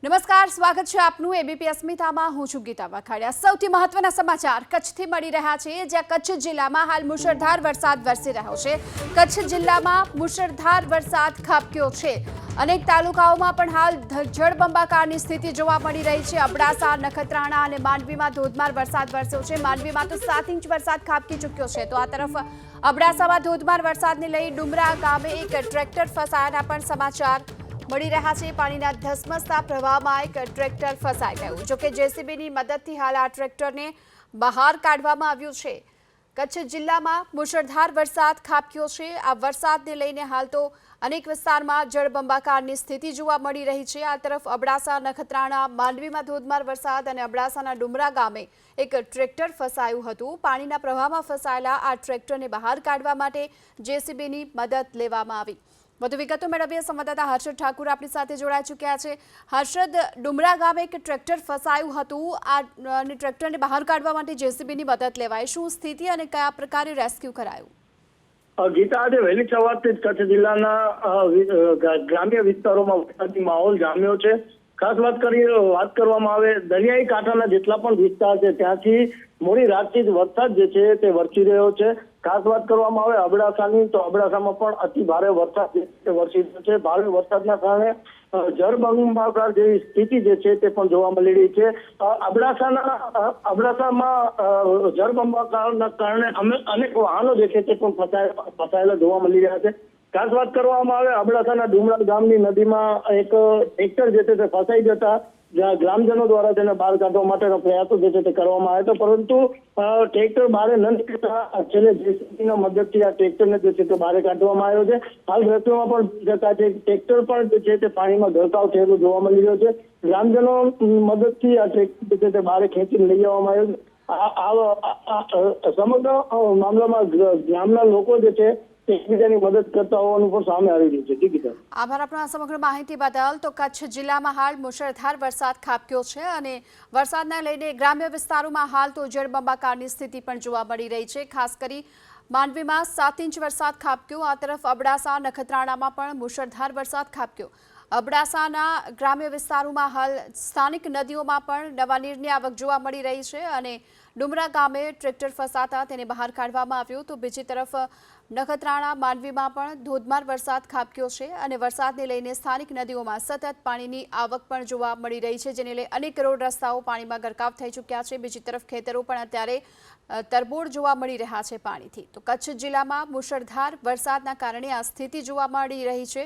નમસ્કાર, સ્વાગત છે આપનું એબીપી અસ્મિતામાં। હું છું ગીતા વાખાડિયા। સૌથી મહત્વના સમાચાર કચ્છથી મળી રહ્યા છે, જ્યાં કચ્છ જિલ્લામાં હાલ મુશળધાર વરસાદ વરસી રહ્યો છે। કચ્છ જિલ્લામાં મુશળધાર વરસાદ ખાબક્યો છે। અનેક તાલુકાઓમાં પણ હાલ જળબંબાકારની સ્થિતિ જોવા મળી રહી છે। અબડાસા, નખત્રાણા અને માંડવીમાં ધોધમાર વરસાદ વરસ્યો છે। માંડવીમાં તો 7 ઇંચ વરસાદ ખાબકી ચૂક્યો છે, તો આ તરફ અબડાસામાં ધોધમાર વરસાદને લઈ ડુમરા ગામે એક ટ્રેક્ટર ફસાયાના પણ સમાચાર મળી રહ્યા છે। પાણીના ધસમસતા પ્રવાહમાં એક ટ્રેક્ટર ફસાઈ ગયું, જોકે જેસીબીની મદદથી હાલ આ ટ્રેક્ટરને બહાર કાઢવામાં આવ્યું છે। કચ્છ જિલ્લામાં મુશળધાર વરસાદ ખાબક્યો છે। આ વરસાદને લઈને હાલ તો અનેક વિસ્તારમાં જળબંબાકારની સ્થિતિ જોવા મળી રહી છે। આ તરફ અબડાસા, નખત્રાણા, માંડવીમાં ધોધમાર વરસાદ અને અબડાસાના ડુમરા ગામે એક ટ્રેક્ટર ફસાયું હતું। પાણીના પ્રવાહમાં ફસાયેલા આ ટ્રેક્ટરને બહાર કાઢવા માટે જેસીબીની મદદ લેવામાં આવી। વધુ વિગતો મેળવીએ સંવાદદાતા હર્ષદ ઠાકુર આપણી સાથે જોડાઈ ચૂક્યા છે। હર્ષદ, ડુમરા ગામે એક ટ્રેક્ટર ફસાયું હતું, આ ટ્રેક્ટરને બહાર કાઢવા માટે જેસીબીની મદદ લેવાઈ, શું સ્થિતિ અને કયા પ્રકારે રેસ્ક્યુ કરાયું? ગીતા, આજે વહેલી સવારથી જ કચ્છ જિલ્લાના ગ્રામ્ય વિસ્તારોમાં વરસાદી માહોલ જામ્યો છે। ખાસ વાત કરવામાં આવે, દરિયાઈ કાંઠાના જેટલા પણ વિસ્તાર છે ત્યાંથી મોડી રાતથી જ વરસાદ જે છે તે વરસી રહ્યો છે। ખાસ વાત કરવામાં આવે અબડાસાની, તો અબડાસામાં પણ અતિ ભારે વરસાદ વરસી રહ્યો છે। ભારે વરસાદના કારણે જળબંબાકાર જેવી સ્થિતિ જે છે તે પણ જોવા મળી રહી છે। અબડાસામાં જળબંબાકારના કારણે અનેક વાહનો જે છે તે પણ ફસાયેલા જોવા મળી રહ્યા છે। ખાસ વાત કરવામાં આવે અબડાસાના ડુમરા ગામની નદીમાં એક ટ્રેક્ટર જે છે તે ફસાઈ જતા ગ્રામજનો દ્વારા તેને બહાર કાઢવા માટેનો પ્રયાસો જે છે તે કરવામાં આવ્યો હતો, પરંતુ ટ્રેક્ટર બહાર ન નીકળતા છેલ્લે જેસીબીની મદદથી આ ટ્રેક્ટરને જે છે તે બહાર કાઢવામાં આવ્યો છે। હાલ દ્રશ્યોમાં પણ જતા ટ્રેક્ટર પણ જે છે તે પાણીમાં ગરકાવ થયેલું જોવા મળી રહ્યો છે। ગ્રામજનો મદદથી આ ટ્રેક્ટર જે છે તે બહાર ખેંચીને લઈ જવામાં આવ્યો છે। સમગ્ર મામલામાં ગામના લોકો જે છે એકબીજાની મદદ કરતા હોવાનું પણ સામે આવી રહ્યું છે। આભાર આપનો આ સમગ્ર માહિતી બદલ। તો કચ્છ જિલ્લામાં હાલ મુશળધાર વરસાદ ખાબક્યો છે અને વરસાદને લઈને ગ્રામ્ય વિસ્તારોમાં હાલ તો જળબંબાકારની સ્થિતિ પણ જોવા મળી રહી છે। ખાસ કરી માંડવીમાં 7 ઇંચ વરસાદ ખાબક્યો। આ તરફ અબડાસા, નખત્રાણામાં પણ મુશળધાર વરસાદ ખાબક્યો। અબડાસાના ગ્રામ્ય વિસ્તારોમાં હાલ સ્થાનિક નદીઓમાં પણ નવા નીરની આવક જોવા મળી રહી છે અને ડુમરા ગામે ટ્રેક્ટર ફસાતા તેને બહાર કાઢવામાં આવ્યું। તો બીજી તરફ નખત્રાણા, માંડવીમાં પણ ધોધમાર વરસાદ ખાબક્યો છે અને વરસાદને લઈને સ્થાનિક નદીઓમાં સતત પાણીની આવક પણ જોવા મળી રહી છે, જેને લઈ અનેક રોડ રસ્તાઓ પાણીમાં ગરકાવ થઈ ચૂક્યા છે। બીજી તરફ ખેતરો પણ અત્યારે તરબોળ જોવા મળી રહ્યા છે પાણીથી। તો કચ્છ જિલ્લામાં મુશળધાર વરસાદના કારણે આ સ્થિતિ જોવા મળી રહી છે।